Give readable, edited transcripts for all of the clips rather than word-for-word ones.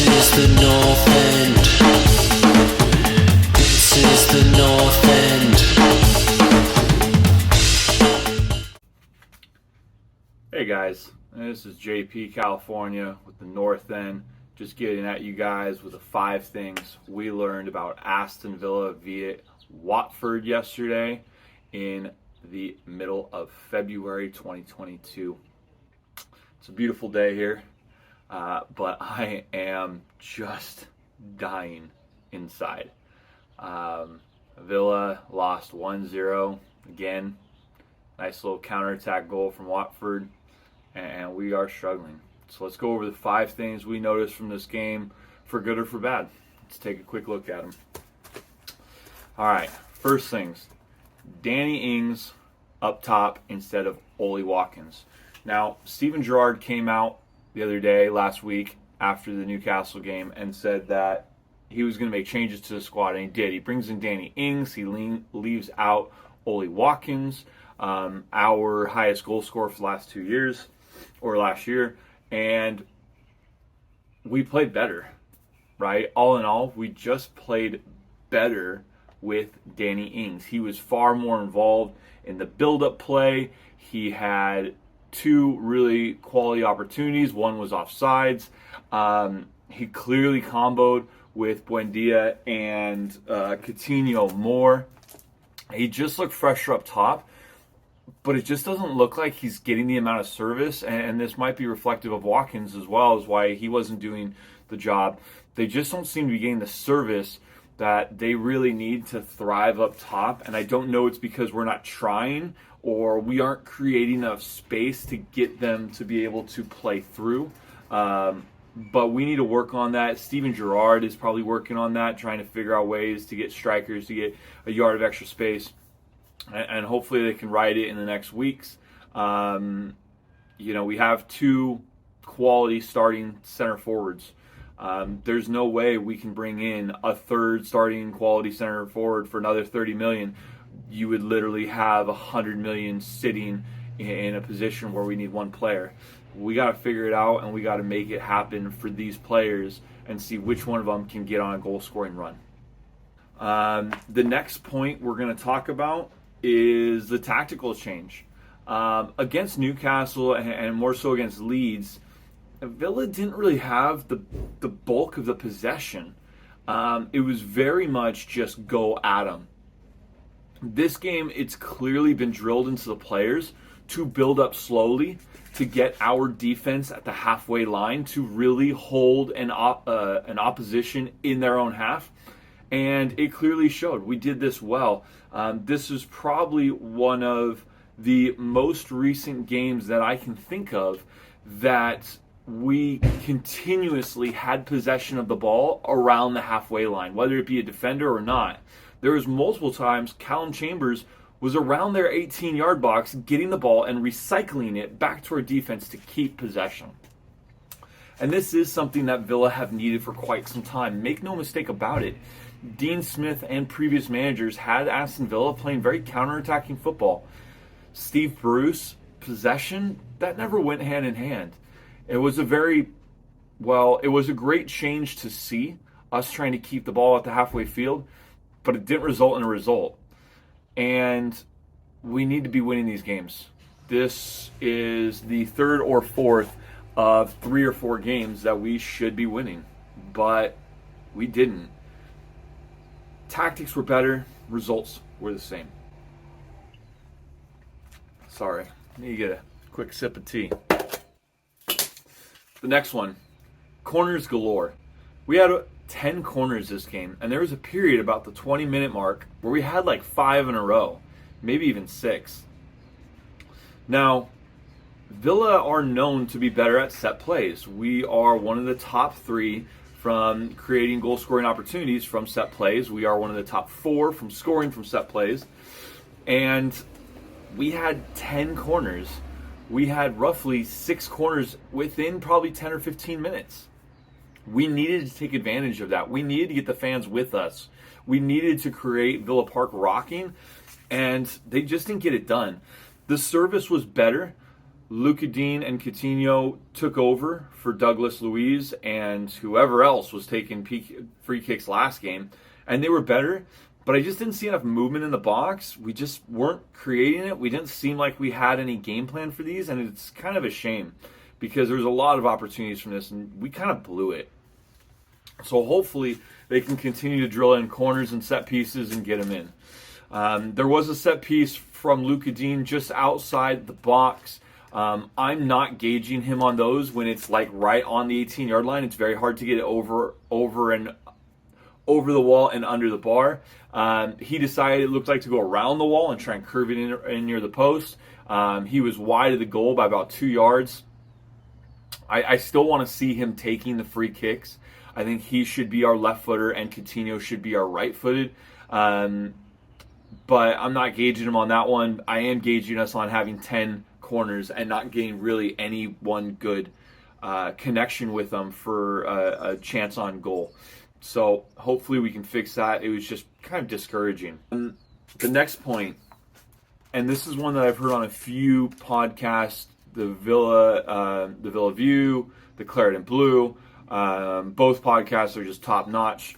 is the North End. This is the North End. Hey guys, this is JP California with the North End. Just getting at you guys with the 5 things we learned about Aston Villa via Watford yesterday in the middle of February 2022. It's a beautiful day here, but I am just dying inside. Villa lost 1-0 again. Nice little counterattack goal from Watford, and we are struggling. So let's go over the 5 things we noticed from this game, for good or for bad. Let's take a quick look at them. All right, first things, Danny Ings up top instead of Ollie Watkins. Now, Steven Gerrard came out the other day, last week, after the Newcastle game, and said that he was going to make changes to the squad, and he did. He brings in Danny Ings. He leaves out Ollie Watkins, our highest goal scorer for the last 2 years, or last year, and we played better, right? All in all, we just played better with Danny Ings. He was far more involved in the build-up play. He had 2 really quality opportunities. One was offsides. He clearly comboed with Buendia and Coutinho more. He just looked fresher up top, but it just doesn't look like he's getting the amount of service, and this might be reflective of Watkins as well, as why he wasn't doing the job. They just don't seem to be getting the service that they really need to thrive up top, and I don't know it's because we're not trying or we aren't creating enough space to get them to be able to play through. But we need to work on that. Steven Gerrard is probably working on that, trying to figure out ways to get strikers to get a yard of extra space. And hopefully they can ride it in the next weeks. We have 2 quality starting center forwards. There's no way we can bring in a 3rd starting quality center forward for another 30 million. You would literally have 100 million sitting in a position where we need 1 player. We got to figure it out, and we got to make it happen for these players and see which one of them can get on a goal-scoring run. The next point we're going to talk about is the tactical change. Against Newcastle and more so against Leeds, Villa didn't really have the bulk of the possession. It was very much just go at them. This game, it's clearly been drilled into the players to build up slowly, to get our defense at the halfway line, to really hold an opposition in their own half. And it clearly showed. We did this well. This is probably one of the most recent games that I can think of that we continuously had possession of the ball around the halfway line, whether it be a defender or not. There was multiple times Callum Chambers was around their 18-yard box getting the ball and recycling it back to our defense to keep possession. And this is something that Villa have needed for quite some time. Make no mistake about it. Dean Smith and previous managers had Aston Villa playing very counter-attacking football. Steve Bruce, possession, that never went hand in hand. It was a great change to see, us trying to keep the ball at the halfway field, but it didn't result in a result. And we need to be winning these games. This is the 3rd or 4th of 3 or 4 games that we should be winning, but we didn't. Tactics were better, results were the same. Sorry, I need to get a quick sip of tea. The next one, corners galore. We had 10 corners this game, and there was a period about the 20-minute mark where we had like 5 in a row, maybe even 6. Now, Villa are known to be better at set plays. We are one of the top 3 from creating goal-scoring opportunities from set plays. We are one of the top 4 from scoring from set plays. And we had 10 corners. We had roughly 6 corners within probably 10 or 15 minutes. We needed to take advantage of that. We needed to get the fans with us. We needed to create Villa Park rocking, and they just didn't get it done. The service was better, Luka Dean and Coutinho took over for Douglas Luiz and whoever else was taking free kicks last game, and they were better, but I just didn't see enough movement in the box. We just weren't creating it. We didn't seem like we had any game plan for these, and it's kind of a shame because there's a lot of opportunities from this, and we kind of blew it. So hopefully they can continue to drill in corners and set pieces and get them in. There was a set piece from Luka Dean just outside the box. I'm not gauging him on those when it's like right on the 18-yard line. It's very hard to get it over the wall and under the bar. He decided it looked like to go around the wall and try and curve it in near the post. He was wide of the goal by about 2 yards. I still want to see him taking the free kicks. I think he should be our left footer and Coutinho should be our right footed. But I'm not gauging him on that one. I am gauging us on having 10 corners and not getting really any one good connection with them for a chance on goal. So hopefully we can fix that. It was just kind of discouraging. The next point, and this is one that I've heard on a few podcasts, the Villa View, the Claret and Blue, both podcasts are just top notch,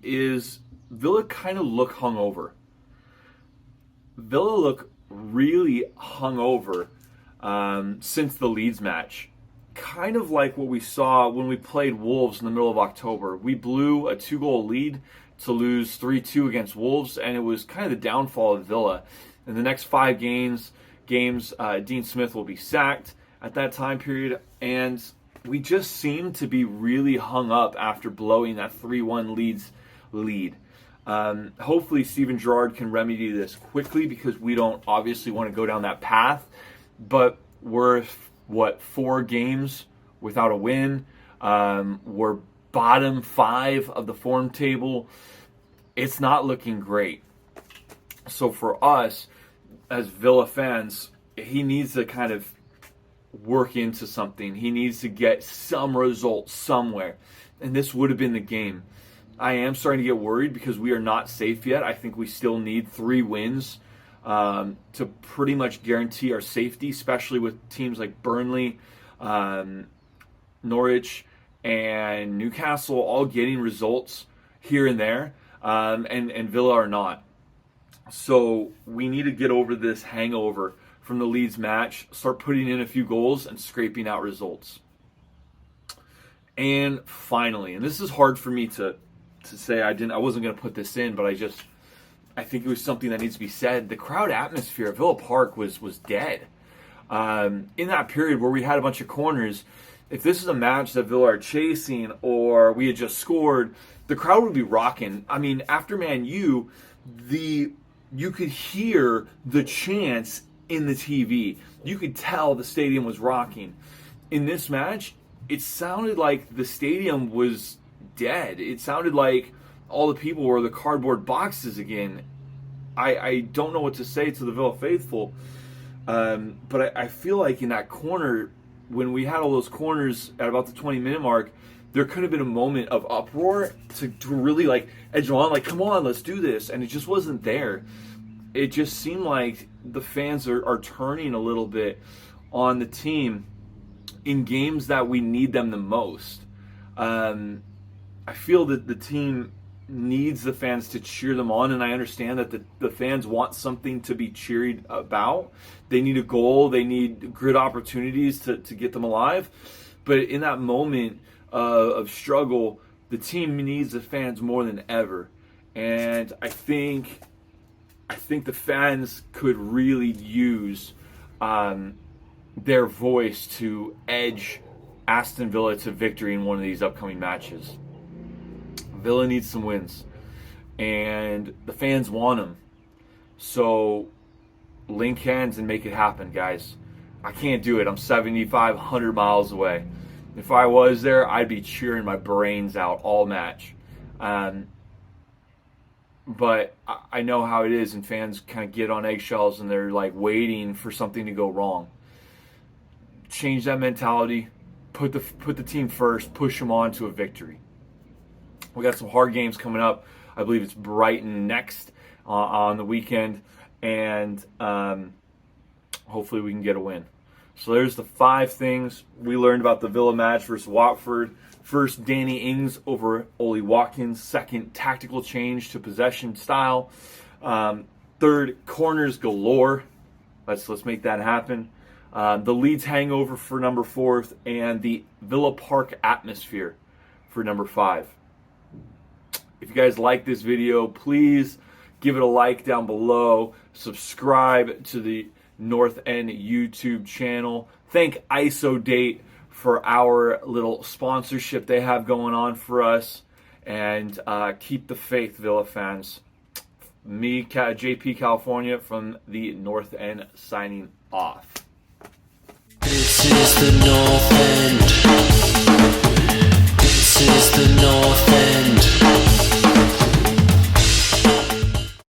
is Villa kind of look hungover. Villa look really hungover since the Leeds match. Kind of like what we saw when we played Wolves in the middle of October. We blew a 2-goal lead to lose 3-2 against Wolves, and it was kind of the downfall of Villa. In the next 5 games, Dean Smith will be sacked at that time period, and we just seem to be really hung up after blowing that 3-1 Leeds lead. Hopefully Steven Gerrard can remedy this quickly because we don't obviously want to go down that path, but we're 4 games without a win. We're bottom 5 of the form table. It's not looking great. So for us as Villa fans, he needs to kind of work into something. He needs to get some result somewhere. And this would have been the game. I am starting to get worried because we are not safe yet. I think we still need 3 wins to pretty much guarantee our safety, especially with teams like Burnley, Norwich, and Newcastle all getting results here and there, and Villa are not. So we need to get over this hangover from the Leeds match, start putting in a few goals and scraping out results. And finally, and this is hard for me to say, I wasn't going to put this in, but I think it was something that needs to be said. The crowd atmosphere at Villa Park was dead. In that period where we had a bunch of corners, if this is a match that Villa are chasing or we had just scored, the crowd would be rocking. I mean, after Man U, you could hear the chants in the TV. You could tell the stadium was rocking. In this match, it sounded like the stadium was dead. It sounded like all the people were the cardboard boxes again. I don't know what to say to the Villa faithful, but I feel like in that corner, when we had all those corners at about the 20-minute mark, there could have been a moment of uproar to really like edge on, like, come on, let's do this. And it just wasn't there. It just seemed like the fans are turning a little bit on the team in games that we need them the most. I feel that the team needs the fans to cheer them on, and I understand that the fans want something to be cheered about. They need a goal. They need good opportunities to get them alive. But in that moment of struggle, the team needs the fans more than ever. And I think the fans could really use their voice to edge Aston Villa to victory in one of these upcoming matches. Villa needs some wins, and the fans want them. So link hands and make it happen, guys. I can't do it. I'm 7,500 miles away. If I was there, I'd be cheering my brains out all match. But I know how it is, and fans kind of get on eggshells, and they're like waiting for something to go wrong. Change that mentality. Put the team first. Push them on to a victory. We got some hard games coming up. I believe it's Brighton next on the weekend, and hopefully we can get a win. So there's the 5 things we learned about the Villa match versus Watford. First, Danny Ings over Oli Watkins. Second, tactical change to possession style. Third, corners galore. Let's make that happen. The Leeds hangover for number 4, and the Villa Park atmosphere for number 5. If you guys like this video, please give it a like down below. Subscribe to the North End YouTube channel. Thank ISO Date for our little sponsorship they have going on for us. And keep the faith, Villa fans. Me, JP California from the North End, signing off. This is the North End. This is the North End.